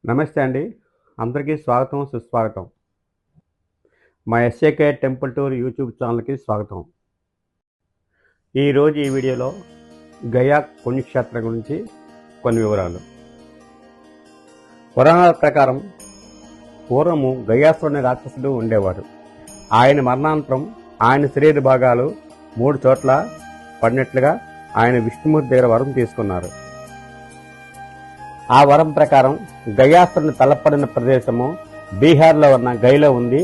నమస్తే అండి. అందరికీ స్వాగతం, సుస్వాగతం. మా ఎస్ఏకే టెంపుల్ టూర్ యూట్యూబ్ ఛానల్‌కి స్వాగతం. ఈరోజు ఈ వీడియోలో గయా పుణ్యక్షేత్రం గురించి కొన్ని వివరాలు. పురాణాల ప్రకారం పూర్వము గయాసురుని రాక్షసుడు ఉండేవాడు. ఆయన మరణానంతరం ఆయన శరీర భాగాలు 3 చోట్ల పడినట్లుగా ఆయన విష్ణుమూర్తి దగ్గర వరం తీసుకున్నారు. ఆ వరం ప్రకారం గయాసురుని తలపడిన ప్రదేశము బీహార్లో ఉన్న గయలో ఉంది.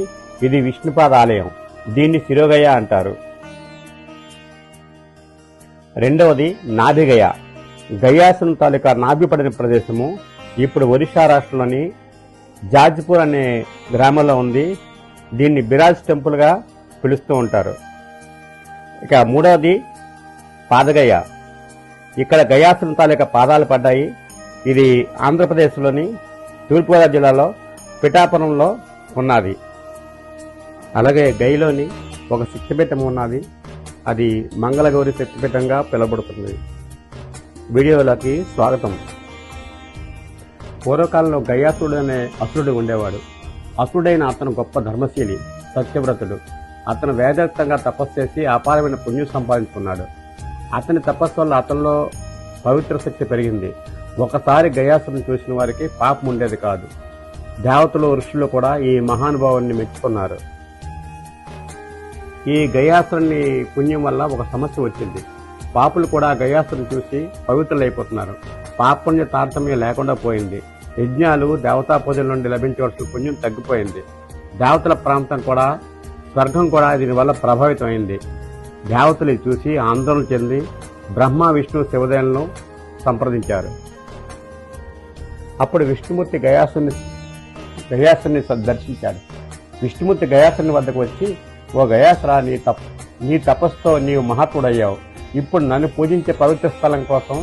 ఇది విష్ణుపాద ఆలయం. దీన్ని శిరోగయ అంటారు. రెండవది నాభిగయ. గయాసురుని తాలూకా నాభి పడిన ప్రదేశము ఇప్పుడు ఒరిస్సా రాష్ట్రంలోని జాజ్పూర్ అనే గ్రామంలో ఉంది. దీన్ని బిరాజ్ టెంపుల్గా పిలుస్తూ ఉంటారు. ఇక మూడవది పాదగయ. ఇక్కడ గయాసురుని తాలూకా పాదాలు పడ్డాయి. ఇది ఆంధ్రప్రదేశ్లోని తూర్పుగోదావరి జిల్లాలో పిఠాపురంలో ఉన్నది. అలాగే గయలోని ఒక శక్తిపీఠం ఉన్నది. అది మంగళగౌరి శక్తిపీఠంగా పిలువబడుతుంది. వీడియోలోకి స్వాగతం. పూర్వకాలంలో గయాసురుడు అనే అసురుడు ఉండేవాడు. అసురుడైన అతను గొప్ప ధర్మశీలి, సత్యవ్రతుడు. అతను వేదోక్తంగా తపస్సు చేసి అపారమైన పుణ్యం సంపాదించుకున్నాడు. అతని తపస్సు వల్ల అతనిలో పవిత్ర శక్తి పెరిగింది. ఒకసారి గయాసురుని చూసిన వారికి పాపం ఉండేది కాదు. దేవతలు, ఋషులు కూడా ఈ మహానుభావుని మెచ్చుకున్నారు. ఈ గయాసురుని పుణ్యం వల్ల ఒక సమస్య వచ్చింది. పాపులు కూడా గయాసురుని చూసి పవిత్రులైపోతున్నారు. పాపుణ్య తారతమ్యం లేకుండా పోయింది. యజ్ఞాలు, దేవతా పూజల నుండి లభించవలసిన పుణ్యం తగ్గిపోయింది. దేవతల ప్రాంతం కూడా, స్వర్గం కూడా దీనివల్ల ప్రభావితమైంది. దేవతలు చూసి ఆందోళన చెంది బ్రహ్మ, విష్ణు, శివదేవులను సంప్రదించారు. అప్పుడు విష్ణుమూర్తి గయాసురుని దర్శించాడు. విష్ణుమూర్తి గయాసురుని వద్దకు వచ్చి, ఓ గయాసురా, నీ తపస్సుతో నీవు మహాత్ముడయ్యావు. ఇప్పుడు నన్ను పూజించే పవిత్ర స్థలం కోసం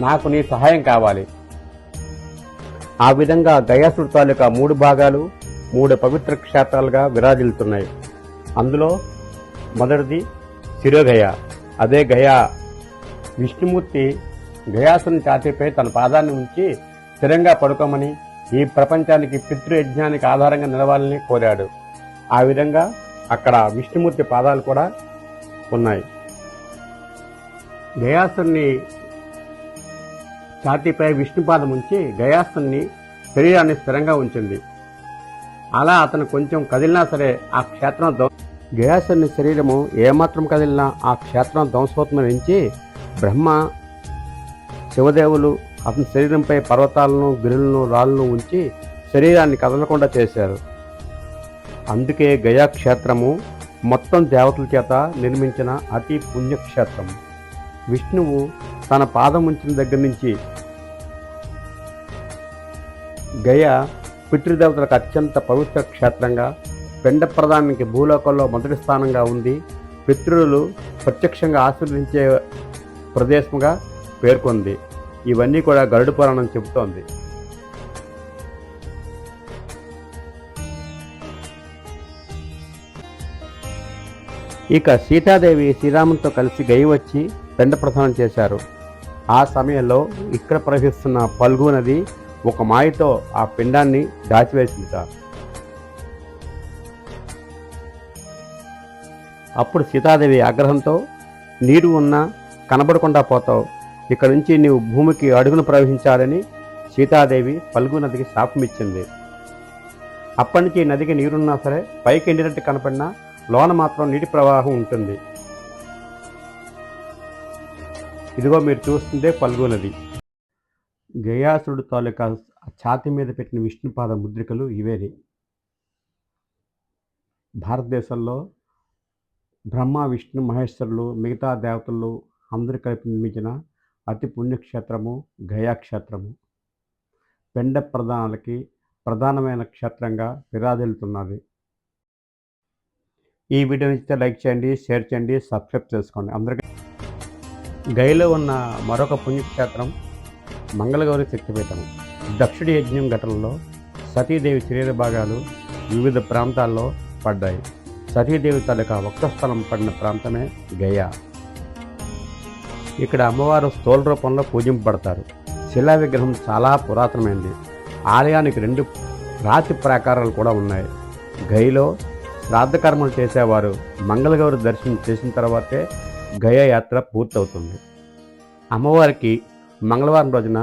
నాకు నీ సహాయం కావాలి. ఆ విధంగా గయాసురుడి తాలూకా 3 భాగాలు 3 పవిత్ర క్షేత్రాలుగా విరాజిల్లుతున్నాయి. అందులో మొదటిది శిరోగయ. అదే గయా. విష్ణుమూర్తి గయాసురుని ఛాతీపై తన పాదాన్ని ఉంచి స్థిరంగా పడుకోమని, ఈ ప్రపంచానికి పితృయజ్ఞానికి ఆధారంగా నిలవాలని కోరాడు. ఆ విధంగా అక్కడ విష్ణుమూర్తి పాదాలు కూడా ఉన్నాయి. గయాసురుని ఛాతీపై విష్ణుపాదం ఉంచి గయాసురుని శరీరాన్ని స్థిరంగా ఉంచింది. అలా అతను కొంచెం కదిలినా సరే ఆ క్షేత్రం గయాసురుని శరీరము ఏమాత్రం కదిలినా ఆ క్షేత్రం ధ్వంసమవుతుందని ఎంచి బ్రహ్మ, శివదేవులు అతని శరీరంపై పర్వతాలను, గిరులను, రాళ్లను ఉంచి శరీరాన్ని కదలకుండా చేశారు. అందుకే గయా క్షేత్రము మొత్తం దేవతల చేత నిర్మించిన అతి పుణ్యక్షేత్రం. విష్ణువు తన పాదం ఉంచిన దగ్గర నుంచి గయా పితృదేవతలకు అత్యంత పవిత్ర క్షేత్రంగా, పిండ ప్రదానానికి భూలోకంలో మొదటి స్థానంగా ఉంది. పితృలు ప్రత్యక్షంగా ఆశీర్వదించే ప్రదేశంగా పేర్కొంది. ఇవన్నీ కూడా గరుడ పురాణం చెబుతోంది. ఇక సీతాదేవి శ్రీరామునితో కలిసి గయ వచ్చి పిండ ప్రదానం చేశారు. ఆ సమయంలో ఇక్కడ ప్రవహిస్తున్న పల్గు నది ఒక మాయతో ఆ పిండాన్ని దాచివేసింది. అప్పుడు సీతాదేవి ఆగ్రహంతో, నీరు ఉన్నా కనబడకుండా పోతావు, ఇక్కడ నుంచి నీవు భూమికి అడుగును ప్రవహించాలని సీతాదేవి పల్గు నదికి శాపమిచ్చింది. అప్పటి నుంచి నదికి నీరున్నా సరే పైకి ఎండినట్టు కనపడినా లోన మాత్రం నీటి ప్రవాహం ఉంటుంది. ఇదిగో మీరు చూస్తుందే పల్గు నది. గయాసురుడు తాలూకా ఛాతి మీద పెట్టిన విష్ణుపాద ముద్రికలు ఇవేది. భారతదేశంలో బ్రహ్మ, విష్ణు, మహేశ్వరులు, మిగతా దేవతలు అందరూ కలిపి నిర్మించిన అతి పుణ్యక్షేత్రము గయాక్షేత్రము. పిండ ప్రదానాలకి ప్రధానమైన క్షేత్రంగా విరాజిల్లుతున్నది. ఈ వీడియో నచ్చితే లైక్ చేయండి, షేర్ చేయండి, సబ్స్క్రైబ్ చేసుకోండి. అందరికీ గయలో ఉన్న మరొక పుణ్యక్షేత్రం మంగళగౌరి శక్తిపీఠం. దక్షుడి యజ్ఞం ఘటనలో సతీదేవి శరీర భాగాలు వివిధ ప్రాంతాల్లో పడ్డాయి. సతీదేవి తాలూకా వక్షస్థలం పడిన ప్రాంతమే గయా. ఇక్కడ అమ్మవారు స్థూల రూపంలో పూజింపబడతారు. శిలా విగ్రహం చాలా పురాతనమైనది. ఆలయానికి 2 రాతి ప్రాకారాలు కూడా ఉన్నాయి. గయలో శ్రాద్ధ కర్మలు చేసేవారు మంగళగౌరి దర్శనం చేసిన తర్వాతే గయ యాత్ర పూర్తవుతుంది. అమ్మవారికి మంగళవారం రోజున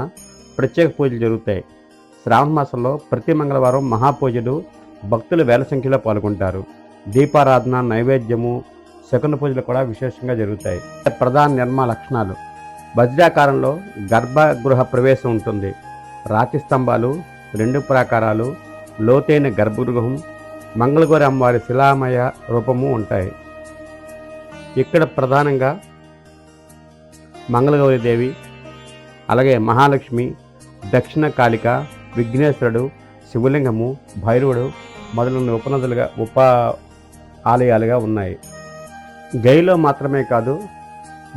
ప్రత్యేక పూజలు జరుగుతాయి. శ్రావణ మాసంలో ప్రతి మంగళవారం మహాపూజలు, భక్తులు వేల సంఖ్యలో పాల్గొంటారు. దీపారాధన, నైవేద్యము, శకున పూజలు కూడా విశేషంగా జరుగుతాయి. ప్రధాన నిర్మాణ లక్షణాలు: వజ్రాకారంలో గర్భగృహ ప్రవేశం ఉంటుంది. రాతి స్తంభాలు, 2 ప్రాకారాలు, లోతైన గర్భగృహం, మంగళగౌరి అమ్మవారి శిలామయ రూపము ఉంటాయి. ఇక్కడ ప్రధానంగా మంగళగౌరి దేవి, అలాగే మహాలక్ష్మి, దక్షిణ కాళిక, విఘ్నేశ్వరుడు, శివలింగము, భైరవుడు మొదలైన ఉప ఆలయాలుగా ఉన్నాయి. గయలో మాత్రమే కాదు,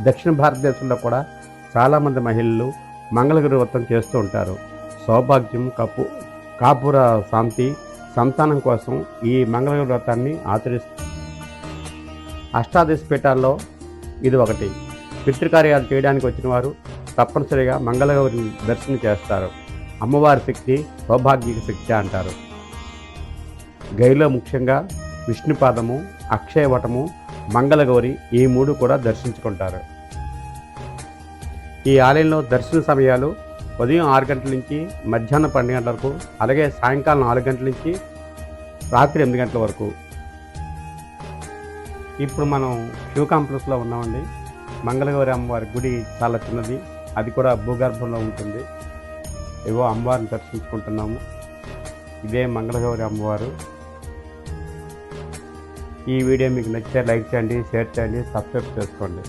దక్షిణ భారతదేశంలో కూడా చాలామంది మహిళలు మంగళగిరి వ్రతం చేస్తూ ఉంటారు. సౌభాగ్యం, కాపుర శాంతి, సంతానం కోసం ఈ మంగళగిరి వ్రతాన్ని ఆచరిస్తారు. అష్టాదశ పీఠాల్లో ఇది ఒకటి. పితృకార్యాలు చేయడానికి వచ్చిన వారు తప్పనిసరిగా మంగళగౌరి దర్శనం చేస్తారు. అమ్మవారి శక్తి సౌభాగ్య శక్తి అంటారు. గయలో ముఖ్యంగా విష్ణుపాదము, అక్షయవటము, మంగళగౌరి ఈ 3 కూడా దర్శించుకుంటారు. ఈ ఆలయంలో దర్శన సమయాలు ఉదయం 6 గంటల నుంచి మధ్యాహ్నం 12 గంటల వరకు, అలాగే సాయంకాలం 4 గంటల నుంచి రాత్రి 8 గంటల వరకు. ఇప్పుడు మనం క్యూ కాంప్లెక్స్లో ఉన్నామండి. మంగళగౌరి అమ్మవారి గుడి చాలా చిన్నది, అది కూడా భూగర్భంలో ఉంటుంది. ఏవో అమ్మవారిని దర్శించుకుంటున్నాము. ఇదే మంగళగౌరి అమ్మవారు. ఈ వీడియో మీకు నచ్చితే లైక్ చేయండి, షేర్ చేయండి, సబ్స్క్రైబ్ చేసుకోండి.